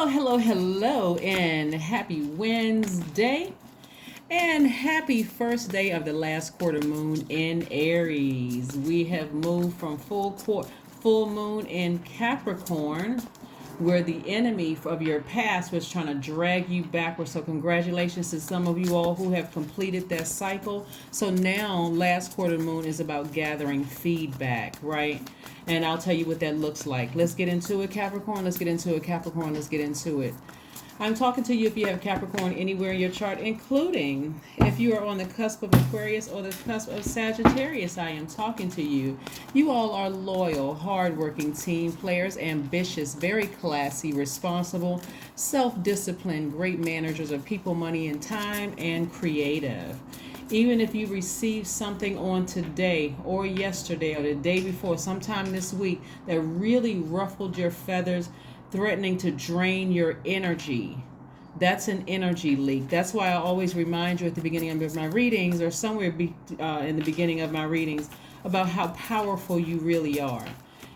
Hello, and happy Wednesday, and happy first day of the last quarter moon in Aries. We have moved from full moon in Capricorn, where the enemy of your past was trying to drag you backwards. So congratulations to some of you all who have completed that cycle. So now last quarter moon is about gathering feedback, right? And I'll tell you what that looks like. Let's get into it, Capricorn. Let's get into it, Capricorn. Let's get into it. I'm talking to you if you have Capricorn anywhere in your chart, including if you are on the cusp of Aquarius or the cusp of Sagittarius. I am talking to you. You all are loyal, hardworking team players, ambitious, very classy, responsible, self-disciplined, great managers of people, money, and time, and creative. Even if you received something on today or yesterday or the day before, sometime this week, that really ruffled your feathers, threatening to drain your energy, that's an energy leak. That's why I always remind you at the beginning of my readings, or somewhere in the beginning of my readings, about how powerful you really are.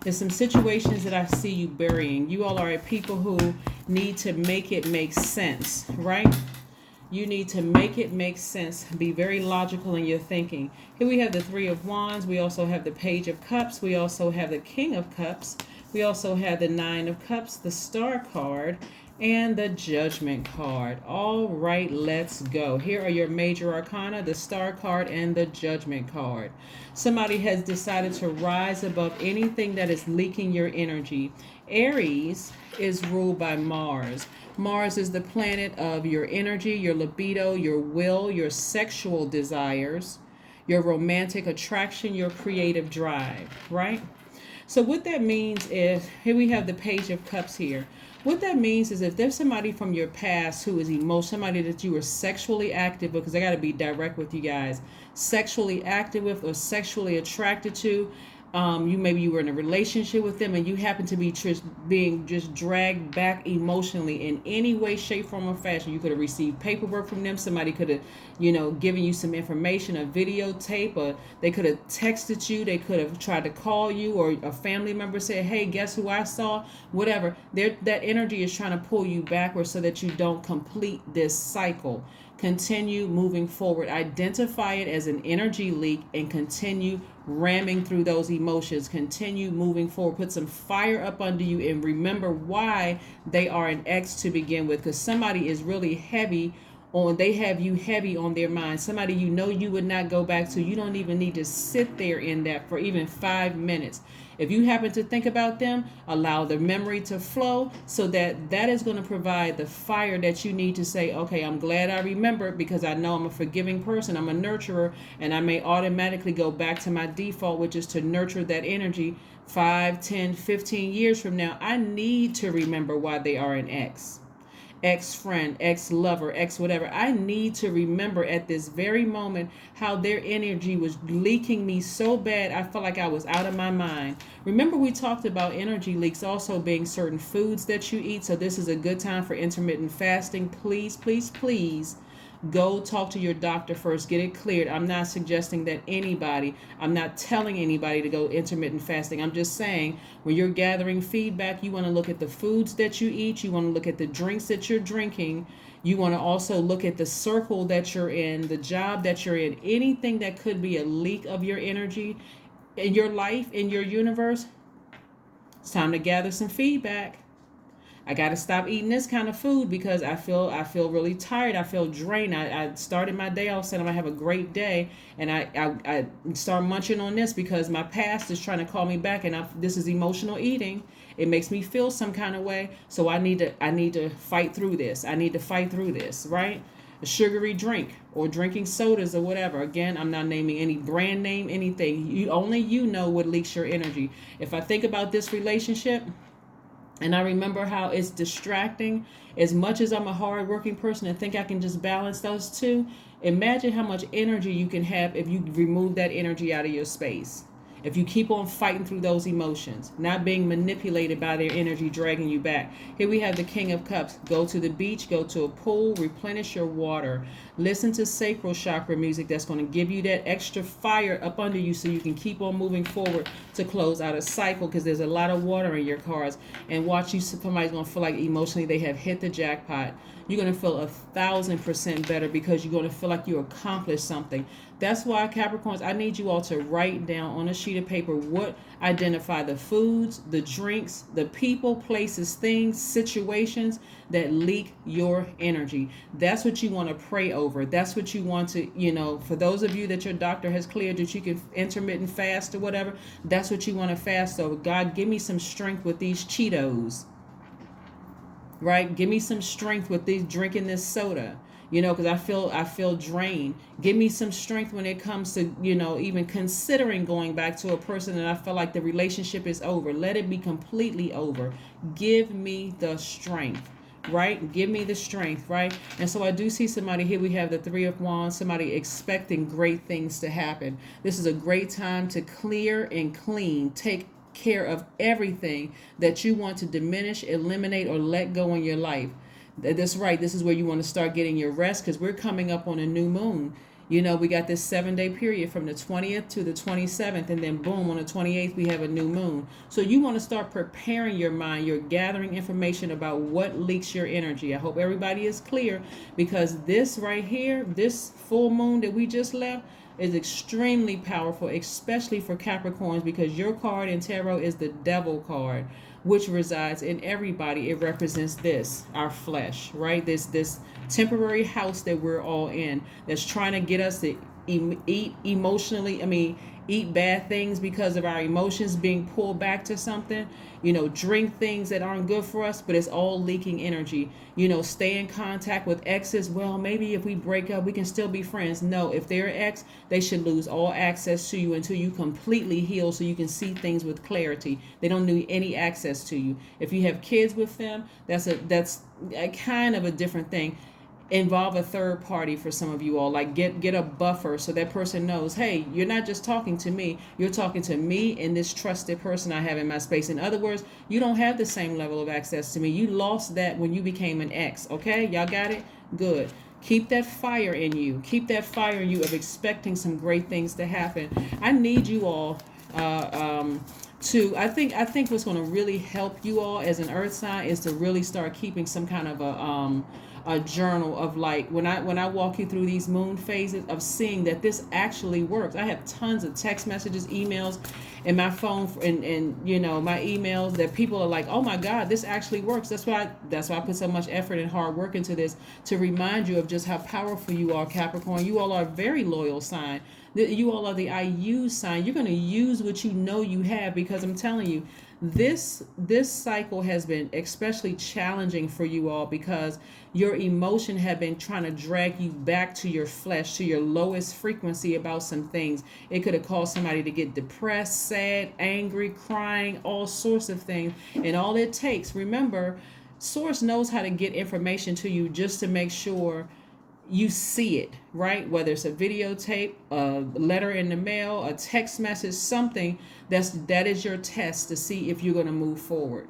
There's some situations that I see you burying. You all are people who need to make it make sense, right? You need to make it make sense. Be very logical in your thinking. Here we have the Three of Wands. We also have the Page of Cups. We also have the King of Cups. We also have the Nine of Cups, the Star card, and the Judgment card. All right, let's go. Here are your major arcana, the Star card and the Judgment card. Somebody has decided to rise above anything that is leaking your energy. Aries is ruled by Mars. Mars is the planet of your energy, your libido, your will, your sexual desires, your romantic attraction, your creative drive, right? So what that means is, here we have the Page of Cups here. What that means is if there's somebody from your past who is emotional, somebody that you were sexually active with, because I got to be direct with you guys, sexually active with or sexually attracted to, you were in a relationship with them and you happen to be being just dragged back emotionally in any way, shape, form, or fashion. You could have received paperwork from them. Somebody could have, given you some information, a videotape, or they could have texted you. They could have tried to call you, or a family member said, hey, guess who I saw? Whatever. That energy is trying to pull you backwards so that you don't complete this cycle. Continue moving forward. Identify it as an energy leak and continue ramming through those emotions. Continue moving forward. Put some fire up under you and remember why they are an X to begin with, because somebody is really heavy on, they have you heavy on their mind. Somebody you would not go back to. You don't even need to sit there in that for even 5 minutes. If you happen to think about them, allow the memory to flow, so that is going to provide the fire that you need to say, okay, I'm glad I remembered, because I know I'm a forgiving person, I'm a nurturer, and I may automatically go back to my default, which is to nurture that energy 5, 10, 15 years from now. I need to remember why they are an ex-friend, ex-lover, ex-whatever. I need to remember at this very moment how their energy was leaking me so bad I felt like I was out of my mind. Remember, we talked about energy leaks also being certain foods that you eat. So this is a good time for intermittent fasting. Please, please, please go talk to your doctor first. Get it cleared. I'm not suggesting that I'm not telling anybody to go intermittent fasting. I'm just saying, when you're gathering feedback, you want to look at the foods that you eat. You want to look at the drinks that you're drinking. You want to also look at the circle that you're in, the job that you're in, anything that could be a leak of your energy in your life, in your universe. It's time to gather some feedback. I got to stop eating this kind of food because I feel really tired. I feel drained. I started my day off saying I'm going to have a great day, and I start munching on this because my past is trying to call me back, and this is emotional eating. It makes me feel some kind of way, so I need to fight through this. I need to fight through this, right? A sugary drink or drinking sodas or whatever. Again, I'm not naming any brand name, anything. Only you know what leaks your energy. If I think about this relationship, and I remember how it's distracting, as much as I'm a hard-working person and think I can just balance those two, imagine how much energy you can have if you remove that energy out of your space. If you keep on fighting through those emotions, not being manipulated by their energy dragging you back. Here we have the King of Cups. Go to the beach, go to a pool, replenish your water. Listen to sacral chakra music that's going to give you that extra fire up under you so you can keep on moving forward to close out a cycle, because there's a lot of water in your cards. And watch, you, somebody's going to feel like emotionally they have hit the jackpot. You're going to feel 1,000% better because you're going to feel like you accomplished something. That's why, Capricorns, I need you all to write down on a sheet of paper identify the foods, the drinks, the people, places, things, situations that leak your energy. That's what you want to pray over. That's what you want to, for those of you that your doctor has cleared that you can intermittent fast or whatever, that's what you want to fast over. God, give me some strength with these Cheetos. Right? Give me some strength with these drinking this soda. Because I feel drained. Give me some strength when it comes to, even considering going back to a person that I feel like the relationship is over. Let it be completely over. Give me the strength, right? Give me the strength, right? And so I do see somebody here. We have the Three of Wands, somebody expecting great things to happen. This is a great time to clear and clean, take care of everything that you want to diminish, eliminate, or let go in your life. That's right. This is where you want to start getting your rest, because we're coming up on a new moon. We got this 7-day period from the 20th to the 27th, and then boom, on the 28th, we have a new moon. So you want to start preparing your mind. You're gathering information about what leaks your energy. I hope everybody is clear, because this right here, this full moon that we just left, is extremely powerful, especially for Capricorns, because your card in tarot is the Devil card, which resides in everybody. It represents this, our flesh, right? This temporary house that we're all in, that's trying to get us to eat bad things because of our emotions being pulled back to something, drink things that aren't good for us, but it's all leaking energy. Stay in contact with exes. Well, maybe if we break up, we can still be friends. No, if they're ex, they should lose all access to you until you completely heal, so you can see things with clarity. They don't need any access to you. If you have kids with them, that's a kind of a different thing. Involve a third party for some of you all. Like get a buffer so that person knows, hey, you're not just talking to me, you're talking to me and this trusted person I have in my space. In other words, you don't have the same level of access to me. You lost that when you became an ex. Okay, y'all got it? Good. Keep that fire in you. Keep that fire in you of expecting some great things to happen. I need you all I think what's going to really help you all as an earth sign is to really start keeping some kind of a journal of, like, when I walk you through these moon phases, of seeing that this actually works. I have tons of text messages, emails, and my phone and my emails that people are like, oh my God, this actually works. That's why I put so much effort and hard work into this, to remind you of just how powerful you are, Capricorn. You all are a very loyal sign. You all are the I use sign. You're going to use what you know you have, because I'm telling you, this cycle has been especially challenging for you all, because your emotion have been trying to drag you back to your flesh, to your lowest frequency about some things. It could have caused somebody to get depressed, sad, angry, crying, all sorts of things. And all it takes, remember, Source knows how to get information to you just to make sure you see it, right? Whether it's a videotape, a letter in the mail, a text message, something that is your test to see if you're going to move forward.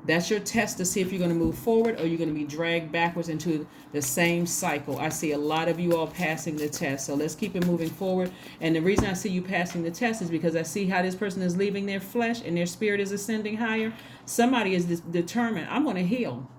That's your test to see if you're going to move forward, or you're going to be dragged backwards into the same cycle. I see a lot of you all passing the test, so let's keep it moving forward. And the reason I see you passing the test is because I see how this person is leaving their flesh and their spirit is ascending higher. Somebody is determined, I'm going to heal.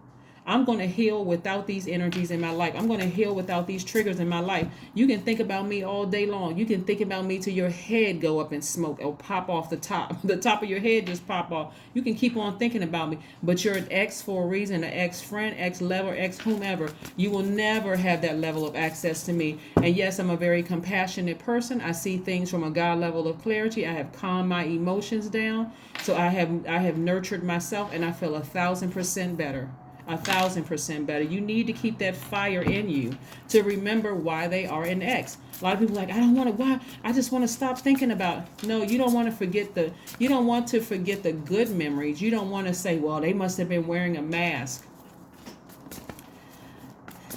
I'm going to heal without these energies in my life. I'm going to heal without these triggers in my life. You can think about me all day long. You can think about me till your head go up in smoke or pop off the top. The top of your head just pop off. You can keep on thinking about me, but you're an ex for a reason, an ex-friend, ex-lover, ex-whomever. You will never have that level of access to me. And yes, I'm a very compassionate person. I see things from a God level of clarity. I have calmed my emotions down. So I have nurtured myself, and I feel 1,000% better. 1,000% better. You need to keep that fire in you to remember why they are an ex. A lot of people are like, I don't want to. Why? I just want to stop thinking about. No, you don't want to forget the. You don't want to forget the good memories. You don't want to say, well, they must have been wearing a mask.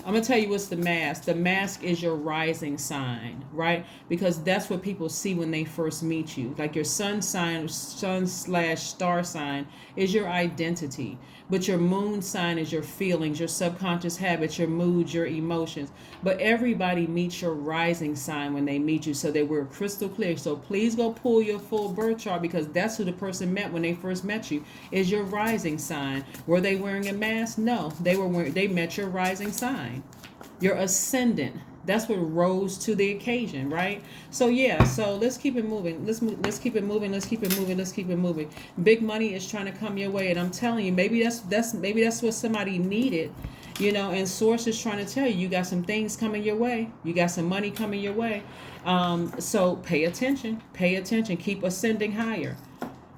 I'm gonna tell you what's the mask. The mask is your rising sign, right? Because that's what people see when they first meet you. Like your sun sign, sun/star sign is your identity. But your moon sign is your feelings, your subconscious habits, your moods, your emotions. But everybody meets your rising sign when they meet you, so they were crystal clear. So please go pull your full birth chart, because that's who the person met when they first met you, is your rising sign. Were they wearing a mask? No, they met your rising sign. Your ascendant. That's what rose to the occasion, right? So yeah, so let's keep it moving. Let's keep it moving. Let's keep it moving. Let's keep it moving. Big money is trying to come your way, and I'm telling you, maybe that's what somebody needed, And Source is trying to tell you, you got some things coming your way. You got some money coming your way. So pay attention. Pay attention. Keep ascending higher.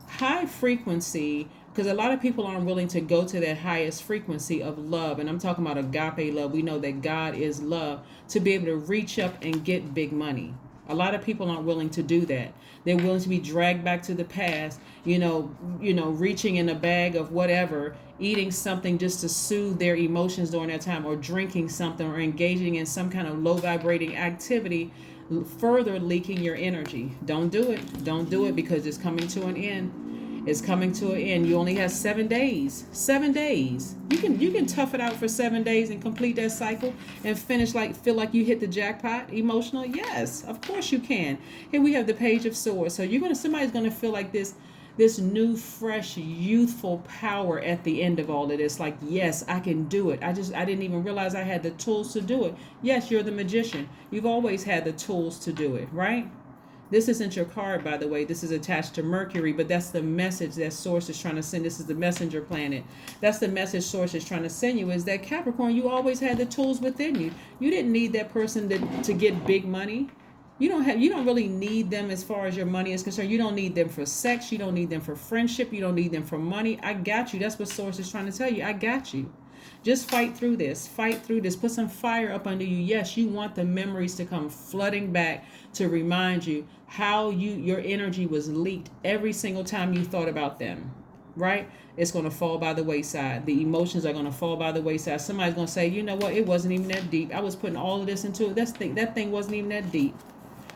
High frequency. Because a lot of people aren't willing to go to that highest frequency of love. And I'm talking about agape love. We know that God is love, to be able to reach up and get big money. A lot of people aren't willing to do that. They're willing to be dragged back to the past, reaching in a bag of whatever, eating something just to soothe their emotions during that time, or drinking something, or engaging in some kind of low vibrating activity, further leaking your energy. Don't do it. Don't do it, because it's coming to an end. It's coming to an end. You only have 7 days. 7 days. You can tough it out for 7 days and complete that cycle and feel like you hit the jackpot. Emotional, yes, of course you can. Here we have the Page of Swords. So somebody's gonna feel like this new, fresh, youthful power at the end of all of this. Like, yes, I can do it. I didn't even realize I had the tools to do it. Yes, you're the magician. You've always had the tools to do it, right? This isn't your card, by the way. This is attached to Mercury, but that's the message that Source is trying to send. This is the messenger planet. That's the message Source is trying to send you, is that Capricorn, you always had the tools within you. You didn't need that person to get big money. You don't really need them as far as your money is concerned. You don't need them for sex. You don't need them for friendship. You don't need them for money. I got you. That's what Source is trying to tell you. I got you. Just fight through this. Fight through this. Put some fire up under you. Yes, you want the memories to come flooding back to remind you how your energy was leaked every single time you thought about them. Right? It's going to fall by the wayside. The emotions are going to fall by the wayside. Somebody's going to say, you know what? It wasn't even that deep. I was putting all of this into it. That thing wasn't even that deep.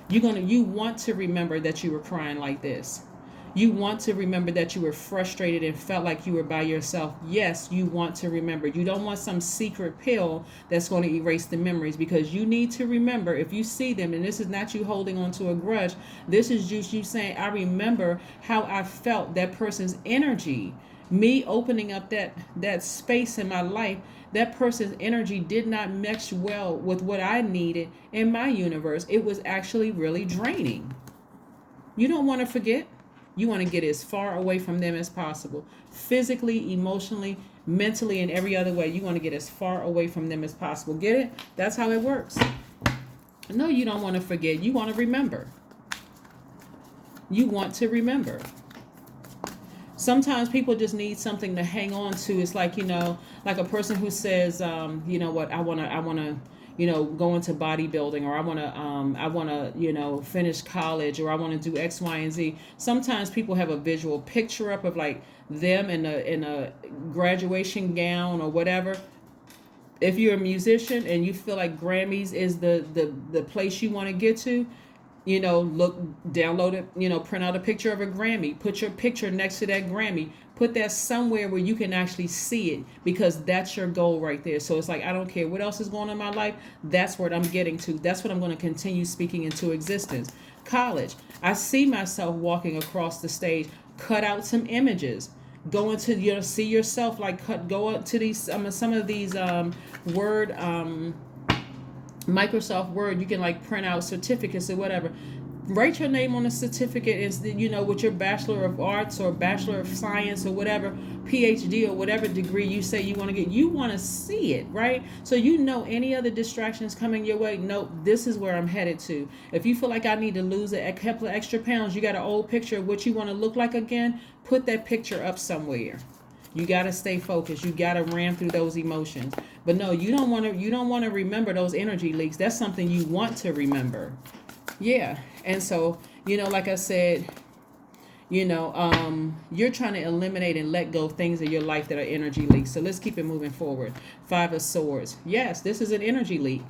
You want to remember that you were crying like this. You want to remember that you were frustrated and felt like you were by yourself. Yes, you want to remember. You don't want some secret pill that's going to erase the memories, because you need to remember, if you see them, and this is not you holding on to a grudge, this is just you saying, I remember how I felt that person's energy, me opening up that space in my life. That person's energy did not mesh well with what I needed in my universe. It was actually really draining. You don't want to forget. You want to get as far away from them as possible. Physically, emotionally, mentally, and every other way. You want to get as far away from them as possible. Get it? That's how it works. No, you don't want to forget. You want to remember. You want to remember. Sometimes people just need something to hang on to. It's like, like a person who says, you know what, I want to, go into bodybuilding, or I want to, finish college, or I want to do X, Y, and Z. Sometimes people have a visual picture up of like them in a graduation gown or whatever. If you're a musician and you feel like Grammys is the place you want to get to, download it, print out a picture of a Grammy, put your picture next to that Grammy, put that somewhere where you can actually see it, because that's your goal right there. So it's like, I don't care what else is going on in my life. That's what I'm getting to. That's what I'm going to continue speaking into existence. College. I see myself walking across the stage, cut out some images, go into, see yourself, like go up to these, some of these, Word, Microsoft Word, you can like print out certificates or whatever. Write your name on a certificate, with your Bachelor of Arts or Bachelor of Science or whatever, PhD or whatever degree you say you want to get. You want to see it, right? So any other distractions coming your way, nope, this is where I'm headed to. If you feel like I need to lose a couple of extra pounds, you got an old picture of what you want to look like again, put that picture up somewhere. You got to stay focused. You got to ram through those emotions. But no, you don't want to remember those energy leaks. That's something you want to remember. Yeah. And so, like I said, You're trying to eliminate and let go of things in your life that are energy leaks. So let's keep it moving forward. Five of Swords. Yes, this is an energy leak.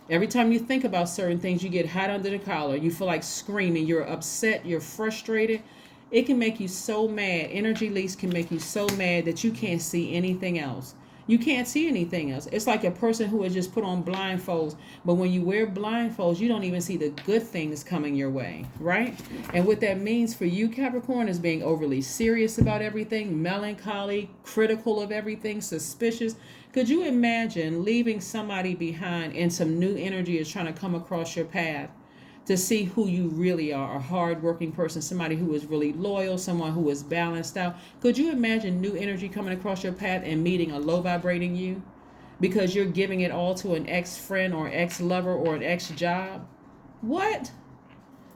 Every time you think about certain things, you get hot under the collar. You feel like screaming. You're upset. You're frustrated. It can make you so mad. Energy leaks can make you so mad that you can't see anything else. You can't see anything else. It's like a person who has just put on blindfolds. But when you wear blindfolds, you don't even see the good things coming your way, right? And what that means for you, Capricorn, is being overly serious about everything, melancholy, critical of everything, suspicious. Could you imagine leaving somebody behind and some new energy is trying to come across your path to see who you really are, a hardworking person, somebody who is really loyal, someone who is balanced out? Could you imagine new energy coming across your path and meeting a low vibrating you because you're giving it all to an ex-friend or ex-lover or an ex-job? What?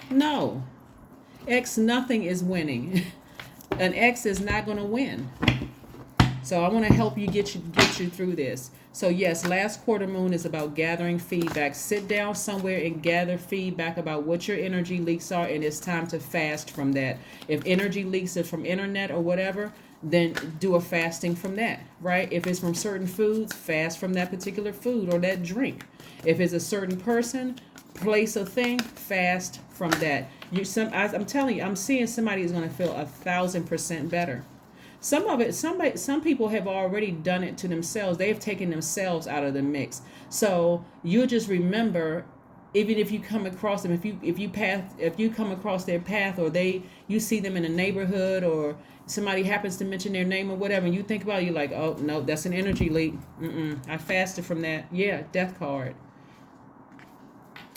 No. Ex nothing is winning. An ex is not going to win. So I want to help you get you through this. So yes, last quarter moon is about gathering feedback. Sit down somewhere and gather feedback about what your energy leaks are, and it's time to fast from that. If energy leaks are from internet or whatever, then do a fasting from that, right? If it's from certain foods, fast from that particular food or that drink. If it's a certain person, place, or thing, fast from that. I'm telling you, I'm seeing somebody is going to feel 1,000% better. Some people have already done it to themselves. They have taken themselves out of the mix. So you just remember, even if you come across them, if you come across their path, or you see them in a neighborhood, or somebody happens to mention their name or whatever, and you think about it, you're like, oh no, that's an energy leak. I fasted from that. Yeah, death card.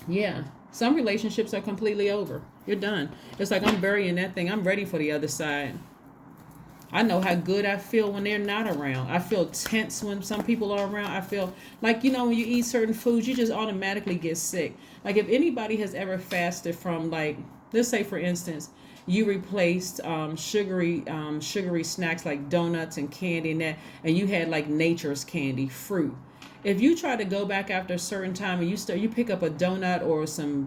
Yeah. Some relationships are completely over. You're done. It's like, I'm burying that thing. I'm ready for the other side. I know how good I feel when they're not around. I feel tense when some people are around. I feel like, when you eat certain foods, you just automatically get sick. Like, if anybody has ever fasted from, like, let's say, for instance, you replaced sugary snacks like donuts and candy and you had like nature's candy, fruit. If you try to go back after a certain time and you pick up a donut or some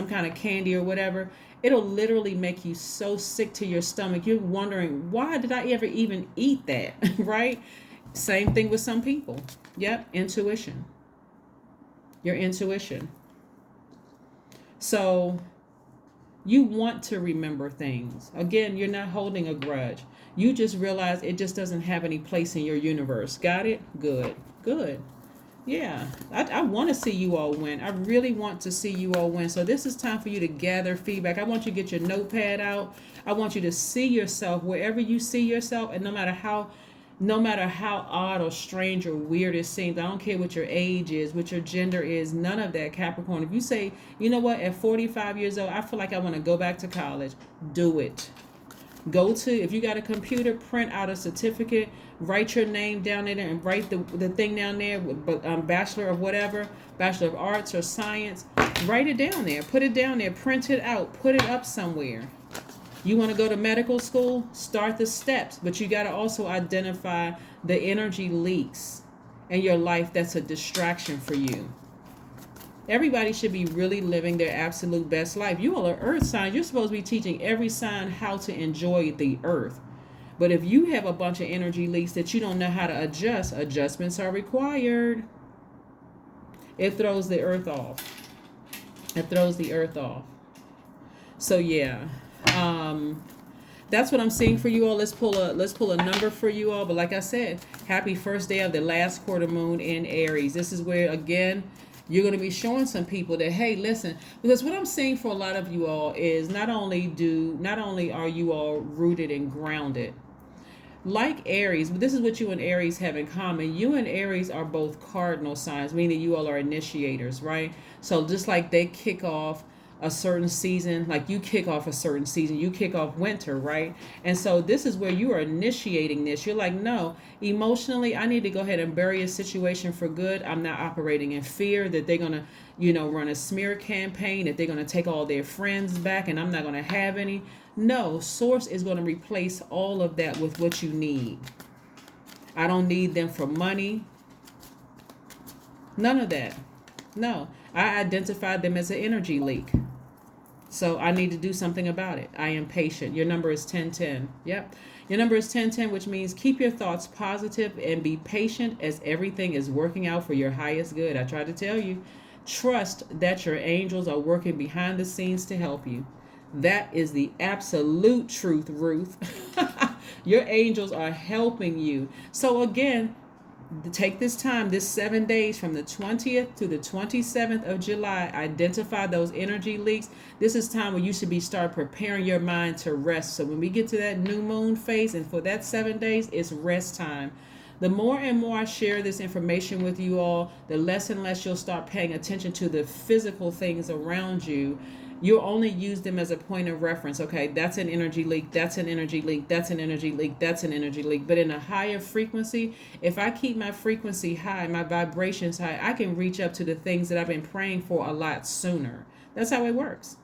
kind of candy or whatever, it'll literally make you so sick to your stomach. You're wondering, why did I ever even eat that? Right? Same thing with some people. Yep, intuition. Your intuition. So you want to remember things. Again, you're not holding a grudge. You just realize it just doesn't have any place in your universe. Got it? Good. Good. Yeah, I want to see you all win. I really want to see you all win. So this is time for you to gather feedback. I want you to get your notepad out. I want you to see yourself wherever you see yourself, and no matter how odd or strange or weird it seems, I don't care what your age is, what your gender is, none of that, Capricorn. If you say, you know what, at 45 years old, I feel like I want to go back to college, do it. If you got a computer, print out a certificate, write your name down there and write the thing down there, Bachelor of whatever, Bachelor of Arts or Science. Write it down there, put it down there, print it out, put it up somewhere. You want to go to medical school? Start the steps, but you got to also identify the energy leaks in your life that's a distraction for you. Everybody should be really living their absolute best life. You all are earth signs. You're supposed to be teaching every sign how to enjoy the earth. But if you have a bunch of energy leaks that you don't know how to adjust, adjustments are required. It throws the earth off. It throws the earth off. So yeah. That's what I'm seeing for you all. Let's pull a number for you all. But like I said, happy first day of the last quarter moon in Aries. This is where, again, you're going to be showing some people that, hey, listen, because what I'm seeing for a lot of you all is not only are you all rooted and grounded, like Aries, but this is what you and Aries have in common. You and Aries are both cardinal signs, meaning you all are initiators, right? So just like they kick off a certain season, like you kick off a certain season, you kick off winter, right? And so this is where you are initiating this. You're like, no, emotionally, I need to go ahead and bury a situation for good. I'm not operating in fear that they're going to, run a smear campaign, that they're going to take all their friends back and I'm not going to have any. No, Source is going to replace all of that with what you need. I don't need them for money. None of that. No, I identified them as an energy leak. So I need to do something about it. I am patient. Your number is 1010. Yep. Your number is 1010, which means keep your thoughts positive and be patient as everything is working out for your highest good. I tried to tell you. Trust that your angels are working behind the scenes to help you. That is the absolute truth, Ruth. Your angels are helping you. So again, take this time, this 7 days from the 20th to the 27th of July, identify those energy leaks. This is time where you should start preparing your mind to rest. So when we get to that new moon phase, and for that 7 days, it's rest time. The more and more I share this information with you all, the less and less you'll start paying attention to the physical things around you. You'll only use them as a point of reference. Okay, that's an energy leak, that's an energy leak, that's an energy leak, that's an energy leak. But in a higher frequency, if I keep my frequency high, my vibrations high, I can reach up to the things that I've been praying for a lot sooner. That's how it works.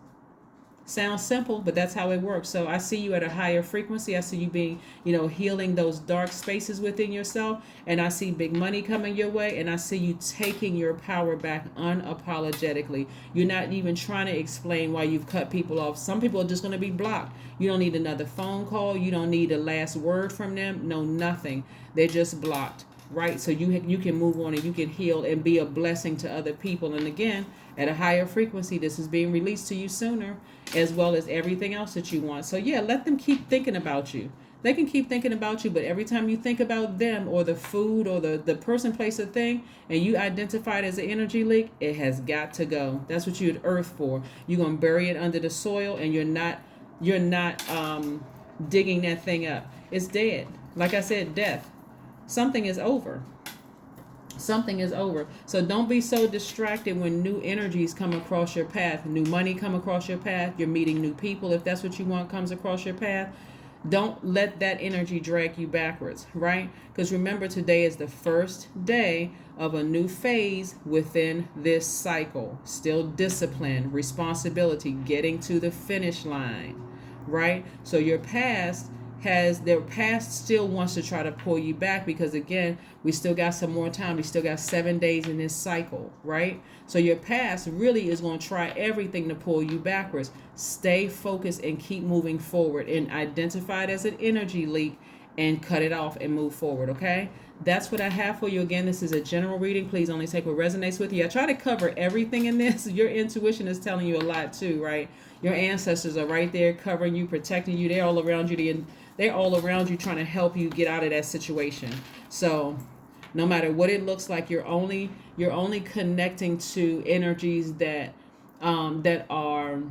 Sounds simple, but that's how it works. So I see you at a higher frequency. I see you being, healing those dark spaces within yourself. And I see big money coming your way. And I see you taking your power back unapologetically. You're not even trying to explain why you've cut people off. Some people are just going to be blocked. You don't need another phone call. You don't need a last word from them. No, nothing. They're just blocked. Right? So you can move on and you can heal and be a blessing to other people. And again, at a higher frequency, this is being released to you sooner, as well as everything else that you want. So yeah, let them keep thinking about you. They can keep thinking about you, but every time you think about them or the food or the person, place, or thing, and you identify it as an energy leak, it has got to go. That's what you're earth for. You're gonna bury it under the soil, and you're not digging that thing up. It's dead. Like I said, death. Something is over. Something is over. So don't be so distracted when new energies come across your path. New money come across your path. You're meeting new people. If that's what you want comes across your path, don't let that energy drag you backwards, right? Because remember, today is the first day of a new phase within this cycle. Still discipline, responsibility, getting to the finish line, right? So your past still wants to try to pull you back, because again, we still got some more time. We still got 7 days in this cycle, right? So your past really is going to try everything to pull you backwards. Stay focused and keep moving forward, and identify it as an energy leak and cut it off and move forward. Okay, that's what I have for you. Again, this is a general reading. Please only take what resonates with you. I try to cover everything in this. Your intuition is telling you a lot too, right? Your ancestors are right there covering you, protecting you. They're all around you. They're all around you trying to help you get out of that situation. So no matter what it looks like, you're only connecting to energies that are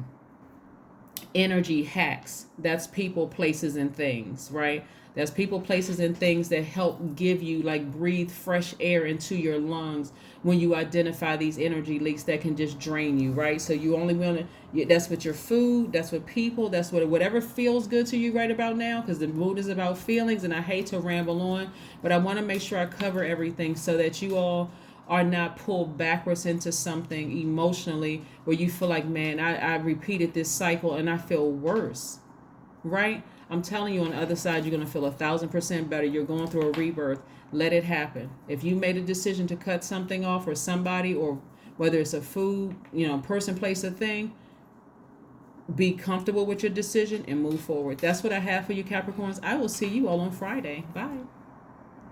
energy hacks. That's people, places, and things, right? That's people, places, and things that help give you, like, breathe fresh air into your lungs when you identify these energy leaks that can just drain you, right? So you only want to, that's with your food, that's with people, that's whatever feels good to you right about now, because the mood is about feelings, and I hate to ramble on, but I want to make sure I cover everything so that you all are not pulled backwards into something emotionally where you feel like, man, I repeated this cycle and I feel worse, right? I'm telling you, on the other side, you're going to feel 1,000% better. You're going through a rebirth. Let it happen. If you made a decision to cut something off, or somebody, or whether it's a food, person, place, or thing, be comfortable with your decision and move forward. That's what I have for you, Capricorns. I will see you all on Friday. Bye.